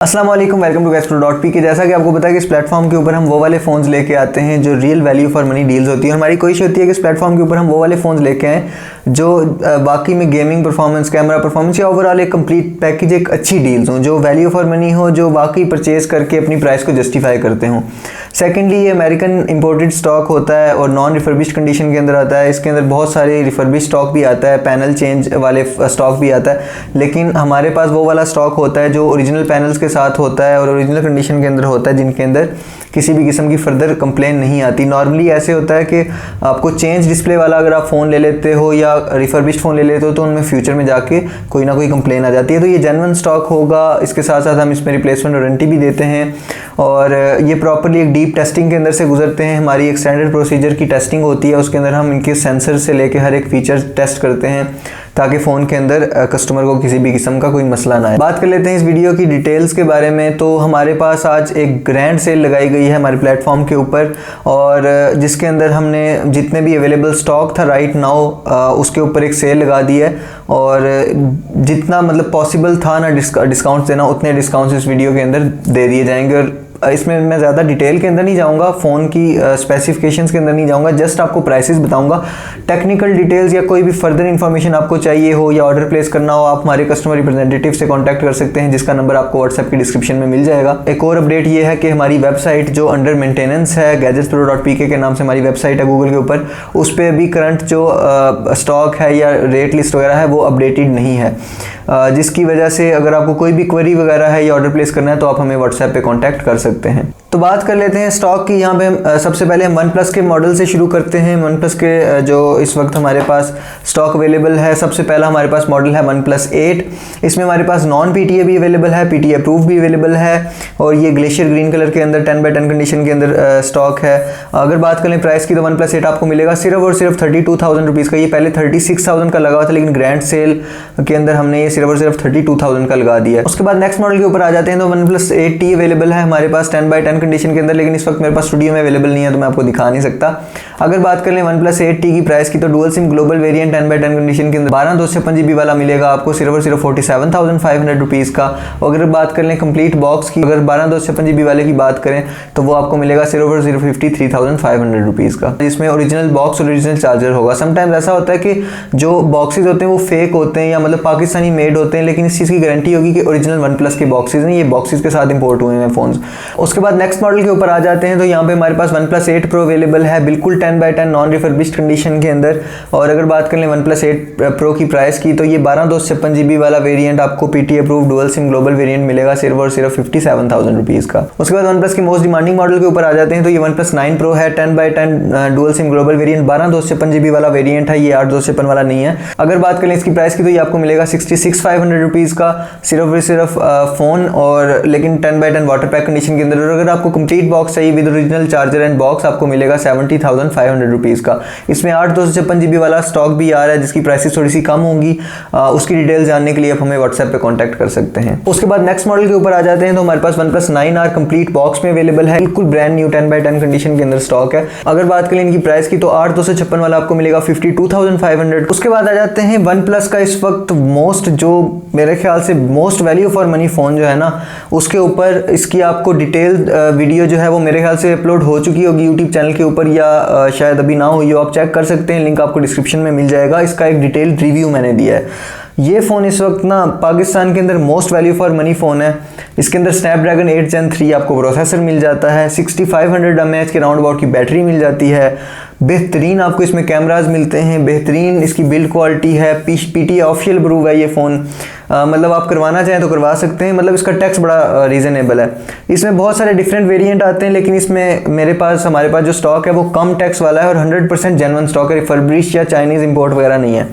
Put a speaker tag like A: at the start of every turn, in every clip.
A: अस्सलाम वालेकुम, welcome to gazpro.pk। जैसा कि आपको पता है कि इस प्लेटफॉर्म के ऊपर हम वो वाले फ़ोन्स लेके आते हैं जो real value for money deals होती है। हमारी कोशिश होती है कि इस प्लेटफॉर्म के ऊपर हम वो वाले फ़ोन्स लेके आएँ जो बाकी में गेमिंग परफॉर्मेंस, कैमरा परफॉर्मेंस या ओवरऑल एक कंप्लीट पैकेज, एक अच्छी डील्स हों, जो वैल्यू फॉर मनी हो, जो बाकी परचेज़ करके अपनी प्राइस को जस्टिफाई करते हों। सेकेंडली, ये अमेरिकन इंपोर्टेड स्टॉक होता है और नॉन रिफर्बिश्ड कंडीशन के अंदर आता है। इसके अंदर बहुत सारे रिफर्बिश्ड स्टॉक भी आता है, पैनल चेंज वाले स्टॉक भी आता है, लेकिन हमारे पास वो वाला स्टॉक होता है जो ओरिजिनल पैनल्स के साथ होता है और ओरिजिनल कंडीशन के अंदर होता है, जिनके अंदर किसी भी किस्म की फर्दर कंप्लेन नहीं आती। नॉर्मली ऐसे होता है कि आपको चेंज डिस्प्ले वाला अगर आप फ़ोन ले लेते हो या रिफर्बिश्ड फ़ोन ले लेते हो तो उनमें फ्यूचर में जाके कोई ना कोई कंप्लेन आ जाती है। तो ये जेन्युइन स्टॉक होगा। इसके साथ साथ हम इसमें रिप्लेसमेंट वारंटी भी देते हैं और ये प्रॉपर्ली एक डीप टेस्टिंग के अंदर से गुजरते हैं। हमारी एक स्टैंडर्ड प्रोसीजर की टेस्टिंग होती है, उसके अंदर हम इनके सेंसर से लेके हर एक फीचर टेस्ट करते हैं ताकि फ़ोन के अंदर कस्टमर को किसी भी किस्म का कोई मसला ना आए। बात कर लेते हैं इस वीडियो की डिटेल्स के बारे में। तो हमारे पास आज एक ग्रैंड सेल लगाई गई है हमारे प्लेटफॉर्म के ऊपर और जिसके अंदर हमने जितने भी अवेलेबल स्टॉक था राइट नाउ उसके ऊपर एक सेल लगा दी है और जितना मतलब पॉसिबल था ना डिस्काउंट्स देना, उतने डिस्काउंट्स इस वीडियो के अंदर दे दिए जाएंगे। और इसमें मैं ज़्यादा डिटेल के अंदर नहीं जाऊंगा, फ़ोन की स्पेसिफिकेशंस के अंदर नहीं जाऊंगा, जस्ट आपको प्राइसेस बताऊंगा। टेक्निकल डिटेल्स या कोई भी फर्दर इन्फॉर्मेशन आपको चाहिए हो या ऑर्डर प्लेस करना हो, आप हमारे कस्टमर रिप्रेजेंटेटिव से कांटेक्ट कर सकते हैं, जिसका नंबर आपको व्हाट्सएप की डिस्क्रिप्शन में मिल जाएगा। एक और अपडेट ये है कि हमारी वेबसाइट जो अंडर मेंटेनेंस है, gazpro.pk के नाम से हमारी वेबसाइट है गूगल के ऊपर, उस पर अभी करंट जो स्टॉक है या रेट लिस्ट वगैरह है वो अपडेटेड नहीं है, जिसकी वजह से अगर आपको कोई भी क्वेरी वगैरह है या ऑर्डर प्लेस करना है तो आप हमें व्हाट्सएप पे कांटेक्ट कर सकते हैं। तो बात कर लेते हैं स्टॉक की। यहाँ पे सबसे पहले हम वन प्लस के मॉडल से शुरू करते हैं। वन प्लस के जो इस वक्त हमारे पास स्टॉक अवेलेबल है, सबसे पहला हमारे पास मॉडल है वन प्लस 8। इसमें हमारे पास नॉन PTA भी अवेलेबल है, PTA अप्रूव भी अवेलेबल है और ये ग्लेशियर ग्रीन कलर के अंदर 10x10 कंडीशन के अंदर स्टॉक है। अगर बात करें प्राइस की तो वन प्लस 8 आपको मिलेगा सिर्फ और सिर्फ 32,000 रुपीज़ का। ये पहले 36,000 का लगा हुआ था, लेकिन ग्रैंड सेल के अंदर हमने ये सिर्फ और सिर्फ 32,000 का लगा दिया है। उसके बाद नेक्स्ट मॉडल के ऊपर आ जाते हैं। तो वन प्लस 8T अवेलेबल है हमारे पास 10x10 कंडीशन के अंदर, लेकिन इस वक्त मेरे पास स्टूडियो में अवेलेबल नहीं है तो मैं आपको दिखा नहीं सकता। अगर बात कर लें वन प्लस 8T की प्राइस की तो dual SIM global variant 10x10 condition के अंदर 12/256 GB वाला मिलेगा आपको सिर्फ और सिर्फ 47,500 रुपीज़ का। और अगर बात कर लें कंप्लीट बॉक्स की, अगर 12/256 GB वाले की बात करें तो वो आपको मिलेगा सिर्फ और सिर्फ 53,500 रुपीज़ का, जिसमें ओरिजिनल बॉक्स और ओरिजिनल चार्जर होगा। समटाइम्स ऐसा होता है कि जो बॉक्सेज होते हैं वो फेक होते हैं या मतलब पाकिस्तानी मेड होते हैं, लेकिन इस चीज़ की गारंटी होगी कि ओरिजिनल वन प्लस के बॉक्सेज हैं, ये बॉक्सेज के साथ इंपोर्ट हुए हैं फ़ोन्स। उसके बाद नेक्स्ट मॉडल के ऊपर आ जाते हैं। तो यहाँ पे हमारे पास वन प्लस 8 Pro अवेलेबल है बिल्कुल 10x10 नॉन रिफर्बिश्ड कंडीशन के अंदर। और अगर बात कर लें वन प्लस 8 Pro की प्राइस की तो ये 12/256 GB वाला वेरिएंट आपको PTA approve dual SIM global variant मिलेगा सिर्फ और सिर्फ 57,000 रुपीज़ का। उसके बाद वन प्लस की मोस्ट डिमांडिंग मॉडल के ऊपर आ जाते हैं। तो ये वन प्लस 9 Pro है 10x10 dual SIM global variant 12/256 GB वाला वेरिएंट है, ये 8/256 वाला नहीं है। अगर बात करें इसकी प्राइस की तो ये आपको मिलेगा 66,500 रुपीज़ का सिर्फ और सिर्फ फ़ोन, और लेकिन 10x10 वाटर पैक कंडीशन के अंदर। और अगर आपको कंप्लीट बॉक्स चाहिए with original charger and box आपको मिलेगा 70,500 रुपीज़ का। इसमें 8/256 GB वाला स्टॉक भी आ रहा है जिसकी प्राइसेस थोड़ी सी कम होंगी। उसकी डिटेल जानने के लिए आप हमें व्हाट्सएप पे कांटेक्ट कर सकते हैं। उसके बाद नेक्स्ट मॉडल के ऊपर आ जाते हैं। तो हमारे पास one plus 9R complete box में अवेलेबल है, बिल्कुल ब्रांड न्यू 10x10 कंडीशन के अंदर स्टॉक है। अगर बात करें इनकी प्राइस की तो 8/256 वाला आपको मिलेगा 52,500। उसके बाद आ जाते हैं वन प्लस का इस वक्त मोस्ट, जो मेरे ख्याल से most value for money phone जो है ना, उसके ऊपर इसकी आपको डिटेल वीडियो जो है वो मेरे ख्याल से अपलोड हो चुकी होगी यूट्यूब चैनल के ऊपर, या शायद अभी ना हुई हो। आप चेक कर सकते हैं, लिंक आपको डिस्क्रिप्शन में मिल जाएगा। इसका एक डिटेल्ड रिव्यू मैंने दिया है। ये फ़ोन इस वक्त ना पाकिस्तान के अंदर most value for money phone है। इसके अंदर स्नैपड्रैगन 8 Gen 3 आपको प्रोसेसर मिल जाता है, 6500 mAh के राउंड अबाउट की बैटरी मिल जाती है, बेहतरीन आपको इसमें कैमरास मिलते हैं, बेहतरीन इसकी बिल्ड क्वालिटी है, PTA ऑफिशियल अप्रूव है ये फ़ोन। मतलब आप करवाना चाहें तो करवा सकते हैं, मतलब इसका टैक्स बड़ा रीज़नेबल है। इसमें बहुत सारे डिफरेंट वेरिएंट आते हैं, लेकिन इसमें हमारे पास जो स्टॉक है वो कम टैक्स वाला है और 100% जेन्युइन स्टॉक है, रिफर्बिश्ड या चाइनीज़ इंपोर्ट वगैरह नहीं है।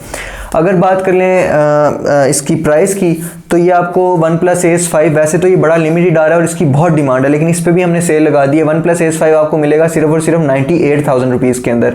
A: अगर बात कर लें इसकी प्राइस की तो ये आपको वन प्लस Ace 5, वैसे तो ये बड़ा लिमिटेड आ रहा है और इसकी बहुत डिमांड है, लेकिन इस पर भी हमने सेल लगा दी है। वन प्लस Ace 5 आपको मिलेगा सिर्फ और सिर्फ 98,000 रुपीज़ के अंदर।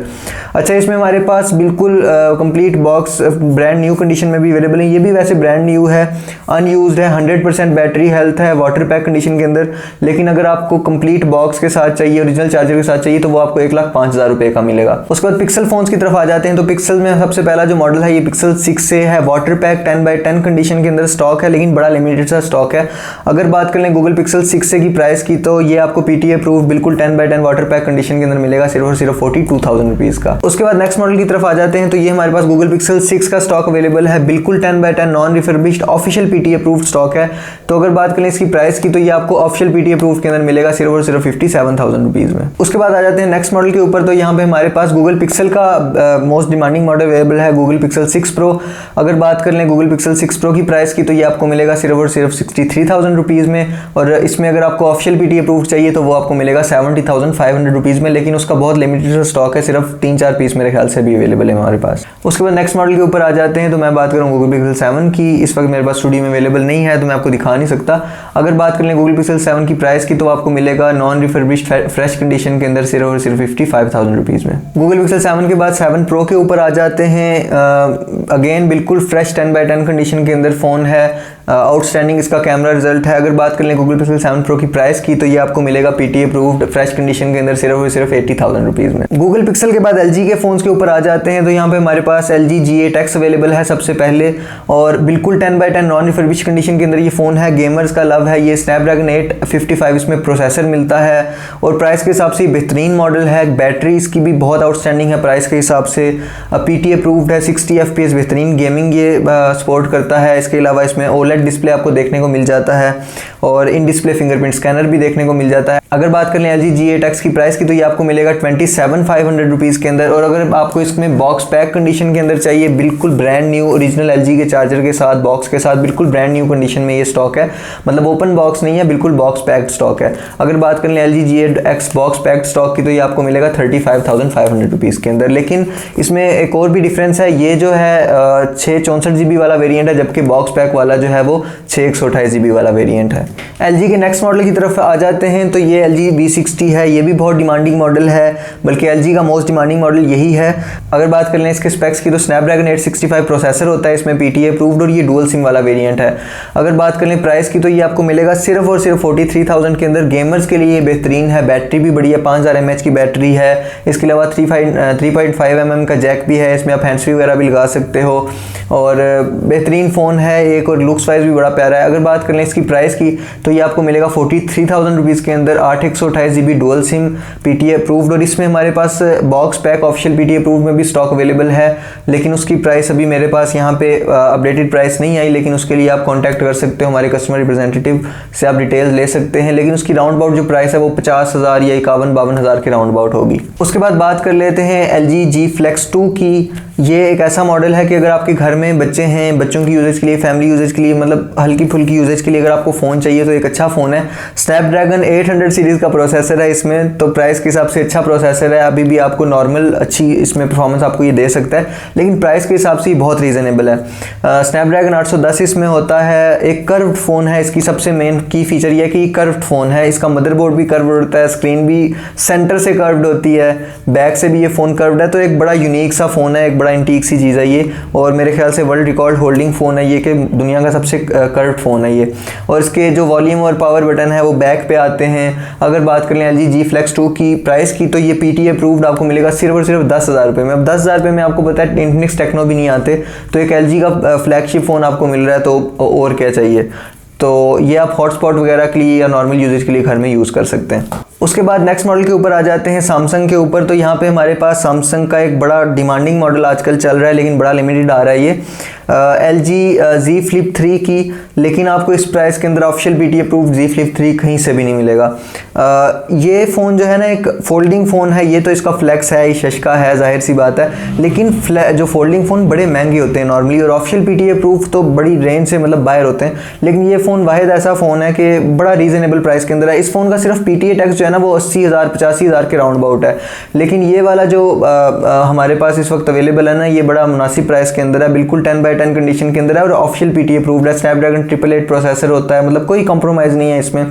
A: अच्छा, इसमें हमारे पास बिल्कुल complete box brand new condition में भी अवेलेबल है। ये भी वैसे ब्रांड न्यू है, अनयूज्ड है, 100% बैटरी हेल्थ है, वाटर पैक कंडीशन के अंदर। लेकिन अगर आपको कंप्लीट बॉक्स के साथ चाहिए, ओरिजिनल चार्जर के साथ चाहिए, तो वो आपको 1,05,000 रुपये का मिलेगा। उसके बाद पिक्सल फोन्स की तरफ आ जाते हैं। तो पिक्सल में सबसे पहला जो मॉडल है ये पिक्सल 6 से है, वाटर पैक 10x10 कंडीशन के अंदर स्टॉक स्टॉक है, लेकिन बड़ा लिमिटेड सा स्टॉक है। अगर बात कर लें गूगल पिक्सल 6 की प्राइस की, तो ये आपको PTA अप्रूव्ड बिल्कुल 10x10 वाटर पैक कंडीशन के अंदर मिलेगा, सिर्फ और सिर्फ 42,000 रुपीज़ का। उसके बाद नेक्स्ट मॉडल की तरफ आ जाते हैं, तो ये हमारे पास गूगल पिक्सल 6 का स्टॉक अवेलेबल है, बिल्कुल 10x10 non refurbished official PTA approved stock है। तो अगर बात करें इसकी प्राइस की, तो ये आपको ऑफिशियल PTA अप्रूव्ड के अंदर मिलेगा सिर्फ और सिर्फ 57,000 रुपीज़ में। उसके बाद आ जाते हैं नेक्स्ट मॉडल के ऊपर, तो यहाँ पे हमारे पास गूगल पिक्सल का मोस्ट डिमांडिंग मॉडल अवेलेबल है, गूगल पिक्सल 6 प्रो। अगर बात कर लें गूगल पिक्सल 6 प्रो की प्राइस की, तो ये आपको मिलेगा सिर्फ और सिर्फ 63,000 रुपीज़ में, और इसमें अगर आपको ऑफिशियल PTA अप्रूव्ड चाहिए तो वो आपको मिलेगा 70,500 रुपीज़ में, लेकिन उसका बहुत लिमिटेड स्टॉक है, सिर्फ 3-4 पीस मेरे ख्याल से भी अवेलेबल है हमारे पास। उसके बाद नेक्स्ट मॉडल के ऊपर आ जाते हैं, तो मैं बात करूँ गूगल पिक्सल 7 की। इस वक्त मेरे पास स्टूडियो में अवेलेबल नहीं है तो मैं आपको दिखा नहीं सकता। अगर बात कर लें गूगल पिक्सल 7 की प्राइस की, तो आपको मिलेगा नॉन रिफर्बिश्ड फ्रेश कंडीशन के अंदर सिर्फ और सिर्फ 55,000 रुपीज़ में। गूगल पिक्सल 7 के बाद 7 प्रो के ऊपर आ जाते हैं। अगेन बिल्कुल फ्रेश 10x10 कंडीशन के अंदर फ़ोन है, आउटस्टैंडिंग इसका कैमरा रिजल्ट है। अगर बात कर लें गूगल पिक्सल 7 प्रो की प्राइस की, तो ये आपको मिलेगा PTA अप्रूव्ड फ्रेश कंडीशन के अंदर सिर्फ और सिर्फ 80,000 रुपीज़ में। गूगल पिक्सल के बाद LG के फ़ोन्स के ऊपर आ जाते हैं, तो यहाँ पे हमारे पास LG G8X अवेलेबल है सबसे पहले, और बिल्कुल 10x10 नॉन रिफर्बिश्ड कंडीशन के अंदर ये फ़ोन है, गेमर्स का लव है ये। स्नैपड्रैगन 855 इसमें प्रोसेसर मिलता है, और प्राइस के हिसाब से बेहतरीन मॉडल है। बैटरी इसकी भी बहुत आउटस्टैंडिंग है प्राइस के हिसाब से। PTA अप्रूव्ड है, 60 FPS बेहतरीन गेमिंग ये सपोर्ट करता है। इसके अलावा इसमें OLED डिस्प्ले आपको देखने को मिल जाता है, और इन डिस्प्ले फिंगरप्रिंट स्कैनर भी देखने को मिल जाता है। अगर बात कर लें LG G8X की प्राइस की, तो ये आपको मिलेगा 27,500 रुपीज़ के अंदर। और अगर आपको इसमें बॉक्स पैक कंडीशन के अंदर चाहिए, बिल्कुल ब्रांड न्यू ओरिजिनल LG के चार्जर के साथ, बॉक्स के साथ, बिल्कुल ब्रांड न्यू कंडीशन में ये स्टॉक है, मतलब ओपन बॉक्स नहीं है, बिल्कुल बॉक्स पैक्ड स्टॉक है। अगर बात कर लें LG G8X box packed stock की, तो ये आपको मिलेगा 35,500 रुपीज़ के अंदर। लेकिन इसमें एक और भी डिफरेंस है, ये जो है 664 GB वाला वेरिएंट है, जबकि बॉक्स पैक वाला जो है वो 628 GB वाला वेरिएंट है। LG के नेक्स्ट मॉडल की तरफ आ जाते हैं, तो ये LG V60 है, ये भी बहुत डिमांडिंग मॉडल है, बल्कि LG का मोस्ट डिमांडिंग मॉडल यही है। अगर बात कर लें इसके स्पेक्स की, तो स्नैपड्रैगन 865 प्रोसेसर होता है इसमें, PTA अप्रूव्ड, और ये डुअल सिम वाला वेरिएंट है। अगर बात कर लें प्राइस की, तो ये आपको मिलेगा सिर्फ और सिर्फ 43,000 के अंदर। गेमर्स के लिए बेहतरीन है, बैटरी भी बढ़िया 5000 mAh की बैटरी है। इसके अलावा 3.5 mm का जैक भी है, इसमें आप हैंड्स फ्री वगैरह भी लगा सकते हो, और बेहतरीन फ़ोन है एक, और लुक्स वाइज भी बड़ा प्यारा है। अगर बात कर लें इसकी प्राइस की, तो ये आपको मिलेगा 43,000 रुपीज़ के अंदर, 8/128 GB dual sim PTA approved, और इसमें हमारे पास box pack official PTA approved में भी स्टॉक अवेलेबल है, लेकिन उसकी प्राइस अभी मेरे पास यहाँ पे अपडेटेड प्राइस नहीं आई, लेकिन उसके लिए आप कॉन्टैक्ट कर सकते हो हमारे कस्टमर रिप्रेजेंटेटिव से, आप डिटेल्स ले सकते हैं। लेकिन उसकी राउंड अबाउट जो प्राइस है वो 50,000 या 51-52,000 के राउंड अबाउट होगी। उसके बाद बात कर लेते हैं LG G Flex 2 की। ये एक ऐसा मॉडल है कि अगर आपके घर में बच्चे हैं, बच्चों की यूजेज के लिए, फैमिली यूजेज के लिए, मतलब हल्की फुल्की यूजेज के लिए अगर आपको फ़ोन चाहिए तो एक अच्छा फ़ोन है। स्नैपड्रैगन 800 सीरीज़ का प्रोसेसर है इसमें, तो प्राइस के हिसाब से अच्छा प्रोसेसर है। अभी भी आपको नॉर्मल अच्छी इसमें परफॉर्मेंस आपको ये दे सकता है, लेकिन प्राइस के हिसाब से बहुत रीज़नेबल है। स्नैपड्रैगन 810 इसमें होता है। एक कर्व्ड फ़ोन है, इसकी सबसे मेन की फीचर ये है कि कर्व्ड फ़ोन है। इसका मदरबोर्ड भी कर्व्ड होता है, स्क्रीन भी सेंटर से कर्व्ड होती है, बैक से भी ये फ़ोन कर्व्ड है। तो एक बड़ा यूनिक सा फ़ोन है, एक बड़ा इंटीक सी चीज़ है ये, और मेरे ख्याल से वर्ल्ड रिकॉर्ड होल्डिंग फ़ोन है ये, कि दुनिया का सबसे कर्व्ड फ़ोन है ये। और इसके जो वॉल्यूम और पावर बटन है वो बैक पे आते हैं। अगर बात कर लें LG G Flex 2 की प्राइस की, तो ये PTA अप्रूव्ड आपको मिलेगा सिर्फ और सिर्फ 10,000 रुपये में। अब 10,000 रुपये में आपको पता है इन्फिनिक्स टेक्नो भी नहीं आते, तो एक LG का फ्लैगशिप फ़ोन आपको मिल रहा है, तो और क्या चाहिए। तो ये आप हॉटस्पॉट वगैरह के लिए या नॉर्मल यूजेज के लिए घर में यूज़ कर सकते हैं। उसके बाद नेक्स्ट मॉडल के ऊपर आ जाते हैं सैमसंग के ऊपर। तो यहाँ पे हमारे पास सैमसंग का एक बड़ा डिमांडिंग मॉडल आजकल चल रहा है, लेकिन बड़ा लिमिटेड आ रहा है ये, LG Z Flip 3 की। लेकिन आपको इस प्राइस के अंदर official PTA approved Z Flip 3 कहीं से भी नहीं मिलेगा। ये फ़ोन जो है ना एक फोल्डिंग फ़ोन है, ये तो इसका फ्लैक्स है, शशका है, जाहिर सी बात है, लेकिन जो फोल्डिंग फ़ोन बड़े महंगे होते हैं नॉर्मली, और ऑफिशियल PTA अप्रूव्ड तो बड़ी रेंज से मतलब बाहर होते हैं। लेकिन ये फ़ोन वाहिद ऐसा फ़ोन है कि बड़ा रीज़नेबल प्राइस के अंदर है। इस फ़ोन का सिर्फ PTA टैक्स जो है ना वो 80,000 85,000 के राउंड अबाउट है, लेकिन ये वाला जो हमारे पास इस वक्त अवेलेबल है ना, ये बड़ा मुनासिब प्राइस के अंदर है, बिल्कुल 10/10 कंडीशन के अंदर है, और ऑफिशियल PTA अप्रूव्ड है। स्नैपड्रैगन 888 प्रोसेसर होता है, मतलब कोई कंप्रोमाइज़ नहीं है इसमें।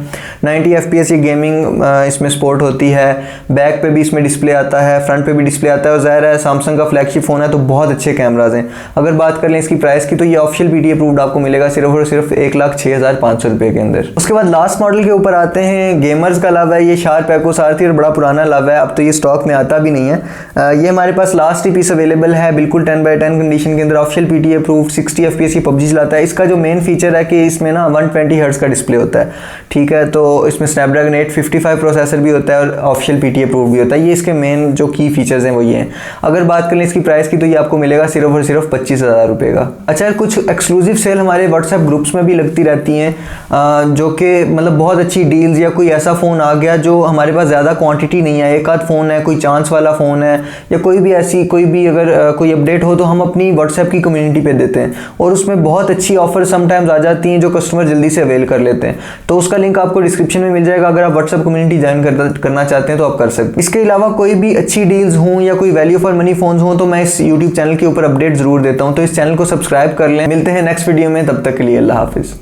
A: 90 FPS ये गेमिंग इसमें सपोर्ट होती है। बैक पे भी इसमें डिस्प्ले आता है, फ्रंट पे भी डिस्प्ले आता है और ज़ाहिर है सैमसंग का फ्लैगशिप फ़ोन है तो बहुत अच्छे कैमराज हैं। अगर बात कर लें इसकी प्राइस की तो ये ऑफिशियल PTA अप्रूव्ड आपको मिलेगा सिर्फ और सिर्फ 1,06,500 रुपये के अंदर। उसके बाद लास्ट मॉडल के ऊपर आते हैं। गेमर्स का लव है, ये शार्प एक्को सारथी और बड़ा पुराना लव है, अब तो ये स्टॉक में आता भी नहीं है। ये हमारे पास लास्ट ही पीस अवेलेबल है, बिल्कुल 10/10 कंडीशन के अंदर, ऑफिशियल PTA अप्रूव्ड, 60 FPS की PUBG चलाता है। इसका जो मेन फीचर है कि इसमें ना 120 हर्ट्ज का डिस्प्ले होता है, ठीक है। तो इसमें स्नैपड्रैगन 855 प्रोसेसर भी होता है और ऑफिशियल PTA अप्रूव्ड भी होता है। ये इसके मेन जो की फीचर्स हैं वो ये हैं। अगर बात करें इसकी प्राइस की तो ये आपको मिलेगा सिर्फ और सिर्फ 25,000 रुपये का। अच्छा, कुछ एक्सक्लूसिव सेल हमारे व्हाट्सएप ग्रुप्स में भी लगती रहती हैं, जो कि मतलब बहुत अच्छी डील्स, या कोई ऐसा फ़ोन आ गया जो हमारे पास ज़्यादा क्वांटिटी नहीं है, एक आध फ़ोन है, कोई चांस वाला फ़ोन है, या कोई भी ऐसी कोई भी अगर कोई अपडेट हो तो हम अपनी व्हाट्सएप की कम्युनिटी पे देते हैं और उसमें बहुत अच्छी ऑफर समटाइम्स आ जाती हैं जो कस्टमर जल्दी से अवेल कर लेते हैं। तो उसका लिंक आपको डिस्क्रिप्शन में मिल जाएगा, अगर आप व्हाट्सएप कम्युनिटी ज्वाइन करना चाहते हैं तो आप कर सकते हैं। इसके अलावा कोई भी अच्छी डील्स हों या कोई वैल्यू फॉर मनी फ़ोन्स हों तो मैं इस यूट्यूब चैनल के ऊपर अपडेट ज़रूर देता हूँ, तो इस चैनल को सब्सक्राइब कर लें। मिलते हैं नेक्स्ट वीडियो में, तब तक के लिए अल्लाह हाफिज़।